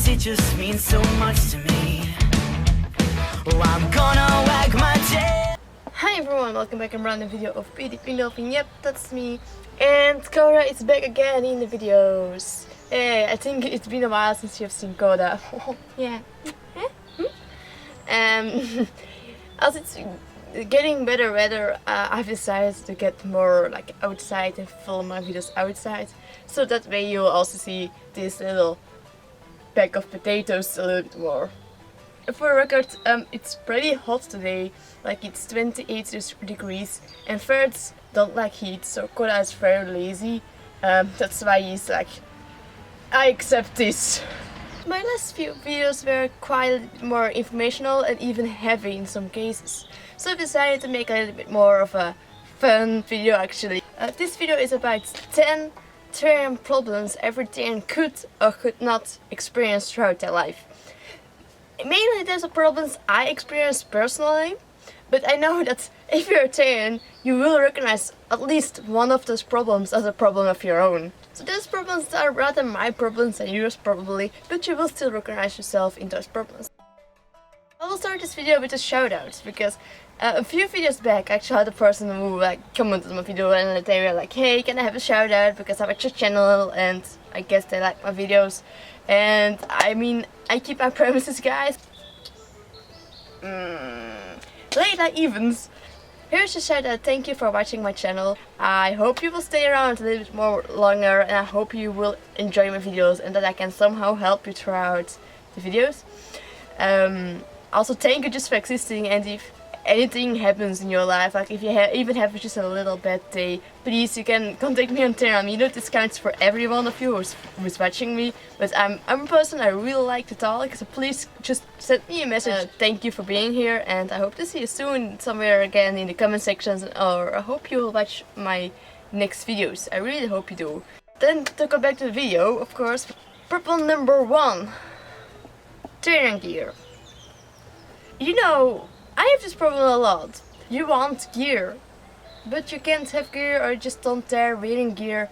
'cause it just means so much to me. Oh, I'm gonna wag my tail. Hi everyone, welcome back to a brand new video of PDP Loving. Yep, that's me. And Koda is back again in the videos. Hey, I think it's been a while since you've seen Koda. Yeah. As it's getting better weather, I've decided to get more like outside and film my videos outside. So that way you'll also see this little bag of potatoes a little bit more. For the record, it's pretty hot today, like it's 28 degrees, and ferrets don't like heat, so Koda is very lazy. That's why he's like, I accept this. My last few videos were quite more informational and even heavy in some cases, so I decided to make a little bit more of a fun video actually. This video is about 10 Therian problems every Therian could or could not experience throughout their life. Mainly those are problems I experienced personally, but I know that if you're a Therian, you will recognize at least one of those problems as a problem of your own. So those problems are rather my problems than yours probably, but you will still recognize yourself in those problems. I will start this video with a shoutout, because a few videos back I actually had a person who commented on my video and they were like, hey, can I have a shoutout because I watch your channel and I guess they like my videos. And I mean, I keep my promises, guys. Late evens. Here's a shout out, thank you for watching my channel. I hope you will stay around a little bit more longer, and I hope you will enjoy my videos and that I can somehow help you throughout the videos. Also thank you just for existing, and if anything happens in your life, like if you even have just a little bad day, please, you can contact me on Terrans. You know, this counts for every one of you who's watching me, but I'm a person I really like to talk, so please just send me a message. Thank you for being here, and I hope to see you soon somewhere again in the comment sections, or I hope you will watch my next videos. I really hope you do. Then to go back to the video, of course, problem number 1. Therian Gear. You know, I have this problem a lot. You want gear, but you can't have gear, or you just don't dare wearing gear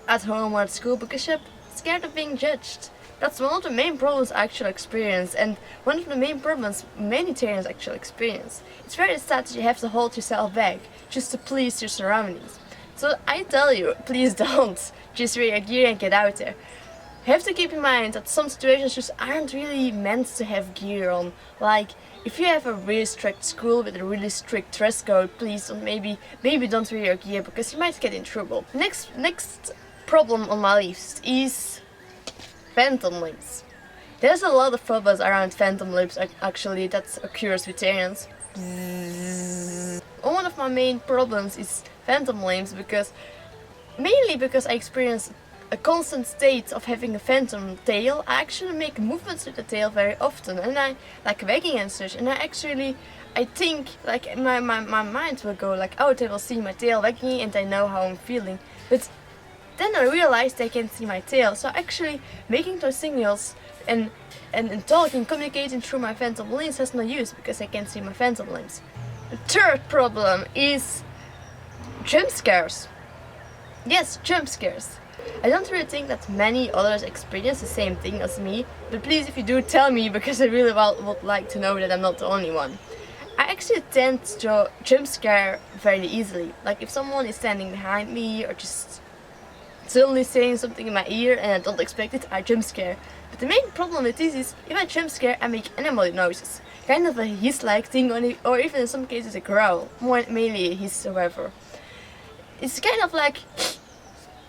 at home or at school because you're scared of being judged. That's one of the main problems I actually experience, and one of the main problems many Terrans actually experience. It's very sad that you have to hold yourself back just to please your surroundings. So I tell you, please don't. Just wear your gear and get out there. You have to keep in mind that some situations just aren't really meant to have gear on. Like, if you have a really strict school with a really strict dress code, please don't maybe don't wear your gear because you might get in trouble. Next problem on my list is phantom limbs. There's a lot of problems around phantom limbs actually that occurs with Terrans. One of my main problems is phantom limbs, mainly because I experience a constant state of having a phantom tail. I actually make movements with the tail very often, and I like wagging and such, and I think like my mind will go like, oh, they will see my tail wagging and they know how I'm feeling, but then I realized they can't see my tail, so actually making those signals and talking, communicating through my phantom limbs has no use because I can't see my phantom limbs. The third problem is jump scares. Yes, jump scares. I don't really think that many others experience the same thing as me, but please, if you do, tell me, because I really would like to know that I'm not the only one. I actually tend to jump scare very easily. Like if someone is standing behind me or just suddenly saying something in my ear and I don't expect it, I jump scare. But the main problem with this is, if I jump scare, I make animal noises. Kind of a hiss-like thing, or even in some cases a growl. Mainly a hiss, however. It's kind of like,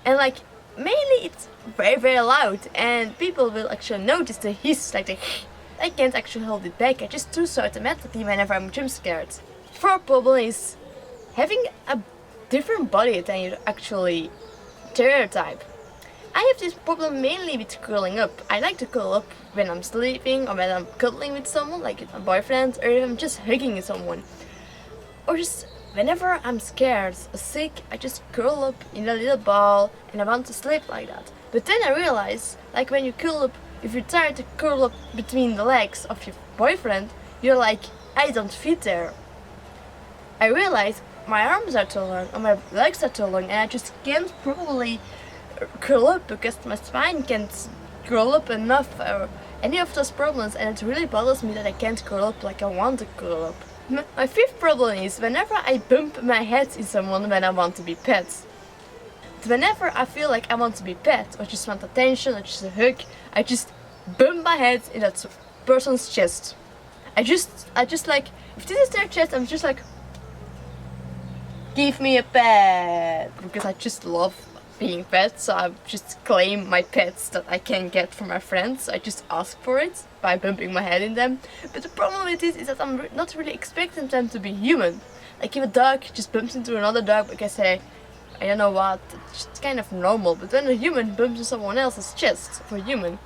and like, mainly it's very loud, and people will actually notice the hiss, like the I can't actually hold it back, I just do so automatically whenever I'm jump scared. Fourth problem is having a different body than you actually stereotype. I have this problem mainly with curling up. I like to curl up when I'm sleeping or when I'm cuddling with someone, like with my boyfriend, or even just hugging someone. Or just whenever I'm scared or sick, I just curl up in a little ball and I want to sleep like that. But then I realize, like when you curl up, if you try to curl up between the legs of your boyfriend, you're like, I don't fit there. I realize my arms are too long or my legs are too long and I just can't probably curl up because my spine can't curl up enough or any of those problems, and it really bothers me that I can't curl up like I want to curl up. My fifth problem is whenever I bump my head in someone when I want to be pet. Whenever I feel like I want to be pet or just want attention or just a hug, I just bump my head in that person's chest. I just like, if this is their chest, I'm just like, give me a pet, because I just love being pet, so I just claim my pets that I can get from my friends. I just ask for it by bumping my head in them. But the problem with this is that I'm not really expecting them to be human. Like if a dog just bumps into another dog because they, I don't know what, it's just kind of normal. But when a human bumps into someone else's chest, for a human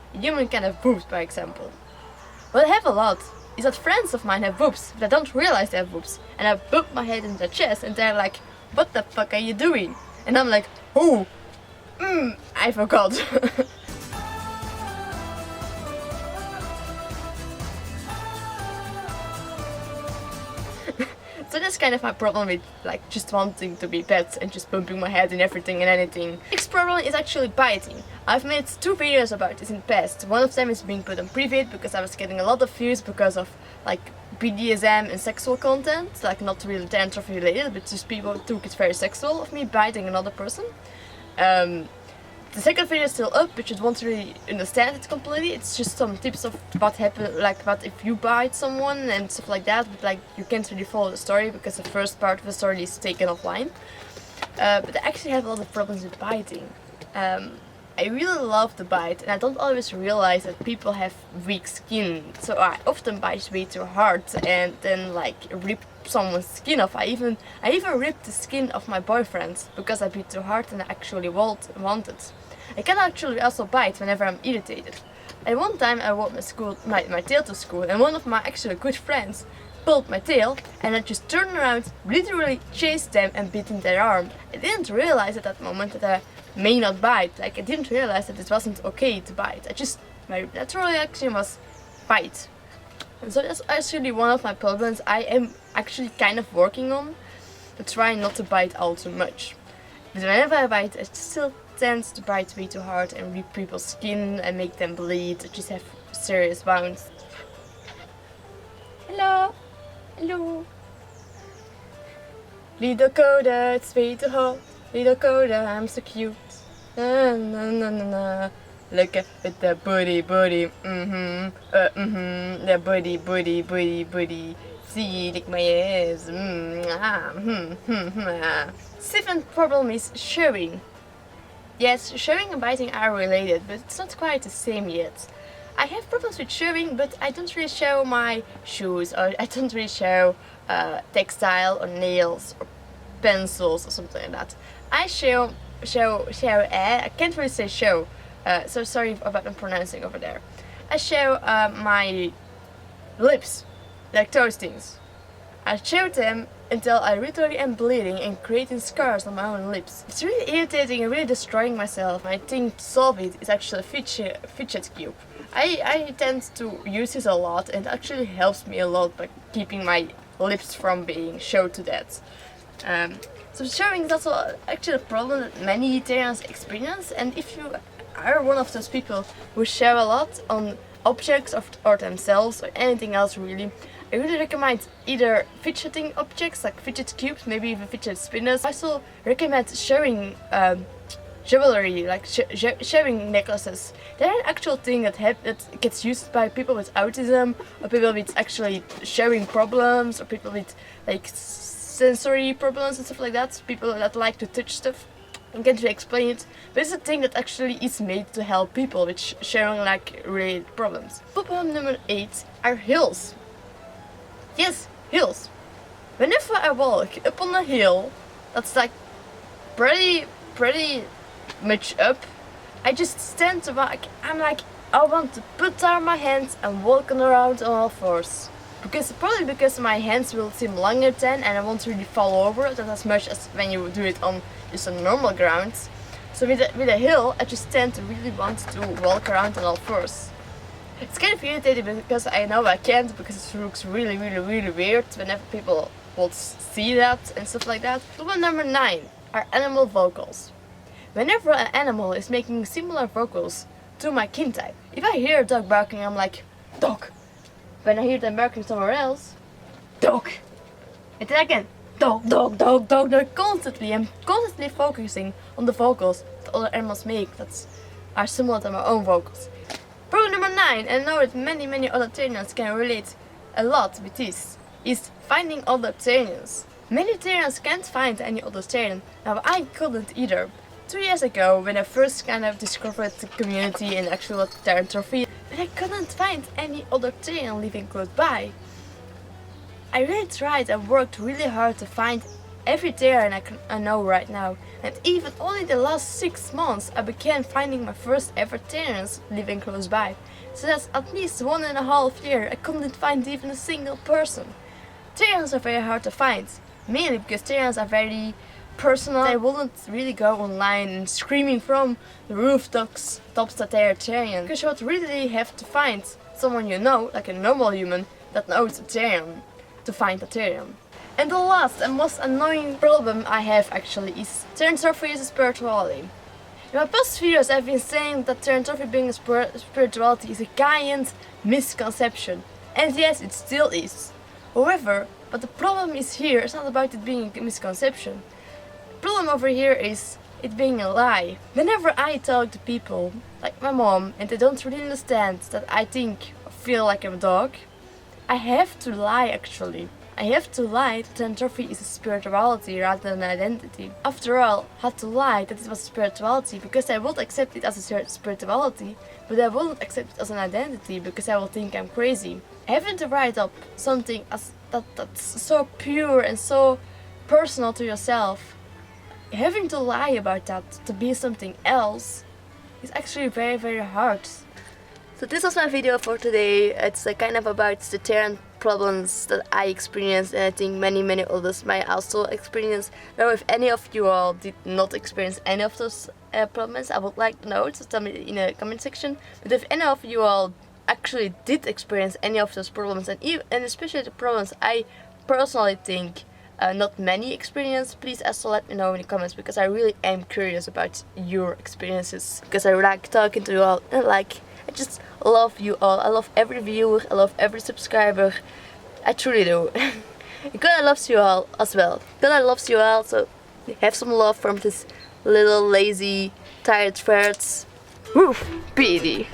can have boobs, by example. What I have a lot is that friends of mine have boobs, but I don't realize they have boobs. And I bump my head in their chest and they're like, what the fuck are you doing? And I'm like, oh, I forgot. So that's kind of my problem with like just wanting to be pet and just bumping my head in everything and anything. Next problem is actually biting. I've made 2 videos about this in the past. One of them is being put on private because I was getting a lot of views because of like BDSM and sexual content, like not really Tantra related, but just people took it very sexual of me biting another person. The second video is still up, but you won't really understand it completely. It's just some tips of what happened, like what if you bite someone and stuff like that, but like you can't really follow the story because the first part of the story is taken offline. But I actually have a lot of problems with biting. I really love to bite, and I don't always realize that people have weak skin, so I often bite way too hard and then like rip someone's skin off. I even ripped the skin of my boyfriend because I bit too hard and I actually wanted. I can actually also bite whenever I'm irritated. And one time I wore my tail to school, and one of my actually good friends pulled my tail, and I just turned around, literally chased them and bit in their arm. I didn't realize at that moment that I may not bite. Like I didn't realize that it wasn't okay to bite. My natural reaction was bite. And so that's actually one of my problems I am actually kind of working on, to try not to bite all too much. But whenever I bite, I still tend to bite way too hard and rip people's skin and make them bleed, or just have serious wounds. Hello! Hello! Little Koda, it's way too hot. Little Koda, I'm so cute. Na na na na na. Look at the booty, the booty. See, lick my ass. Seventh problem is showing. Yes, showing and biting are related, but it's not quite the same yet. I have problems with showing, but I don't really show my shoes, or I don't really show textile or nails or pencils or something like that. I show, I can't really say show, so sorry about the pronouncing over there. I show my lips, like those things. I show them until I literally am bleeding and creating scars on my own lips. It's really irritating and really destroying myself. I think to solve it is actually a fidget cube. I tend to use this a lot, and it actually helps me a lot by keeping my lips from being showed to death. So showing is also actually a problem that many Terrans experience, and if you are one of those people who show a lot on objects or themselves or anything else really, I really recommend either fidgeting objects like fidget cubes, maybe even fidget spinners. I also recommend showing jewelry, like showing necklaces. They're an actual thing that gets used by people with autism, or people with actually showing problems, or people with like sensory problems and stuff like that. People that like to touch stuff. I can't really explain it, but it's a thing that actually is made to help people with showing like related problems. Problem number 8 are hills. Yes, hills. Whenever I walk up on a hill that's like pretty much up, I just stand to walk. I'm like, I want to put down my hands and walk around on all fours. Probably because my hands will seem longer then, and I won't really fall over that as much as when you do it on just a normal ground. So with a hill, I just tend to really want to walk around on all fours. It's kind of irritating because I know I can't, because it looks really weird whenever people will see that and stuff like that. Problem number 9 are animal vocals. Whenever an animal is making similar vocals to my kin type. If I hear a dog barking, I'm like, dog. When I hear them barking somewhere else, dog. And then again, dog, dog, dog, dog. I'm constantly focusing on the vocals that other animals make that are similar to my own vocals. Problem number 9, and I know that many other Therians can relate a lot with this, is finding other Therians. Many Therians can't find any other Therian. Now I couldn't either. 2 years ago, when I first kind of discovered the community and actual Therian trophy, but I couldn't find any other Therian living close by. I really tried and worked really hard to find every Therian I know right now, and even only the last 6 months I began finding my first ever Terrans living close by. So that's at least 1.5 years I couldn't find even a single person. Terrans are very hard to find, mainly because Terrans are very personal. They wouldn't really go online and screaming from the rooftops that they are Therian, because you would really have to find someone you know, like a normal human, that knows a Therian, to find a Therian. And the last and most annoying problem I have actually is Therian trophy is spirituality. In my past videos I've been saying that Therian trophy being a spirituality is a giant misconception. And yes, it still is. However, but the problem is here, it's not about it being a misconception. The problem over here is it being a lie. Whenever I talk to people, like my mom, and they don't really understand that I think or feel like I'm a dog, I have to lie actually. I have to lie that Therian trophy is a spirituality rather than an identity. After all, I had to lie that it was a spirituality because I would accept it as a spirituality, but I wouldn't accept it as an identity because I will think I'm crazy. Having to write up something that's so pure and so personal to yourself, having to lie about that to be something else is actually very hard. So this was my video for today. It's kind of about the Therian problems that I experienced, and I think many others might also experience. Now if any of you all did not experience any of those problems, I would like to know, so tell me in the comment section. But if any of you all actually did experience any of those problems, and especially the problems I personally think not many experience, please also let me know in the comments, because I really am curious about your experiences, because I like talking to you all, and I just love you all. I love every viewer, I love every subscriber. I truly do. Koda loves you all as well. Koda loves you all, so have some love from this little lazy, tired farts. Woof, PD.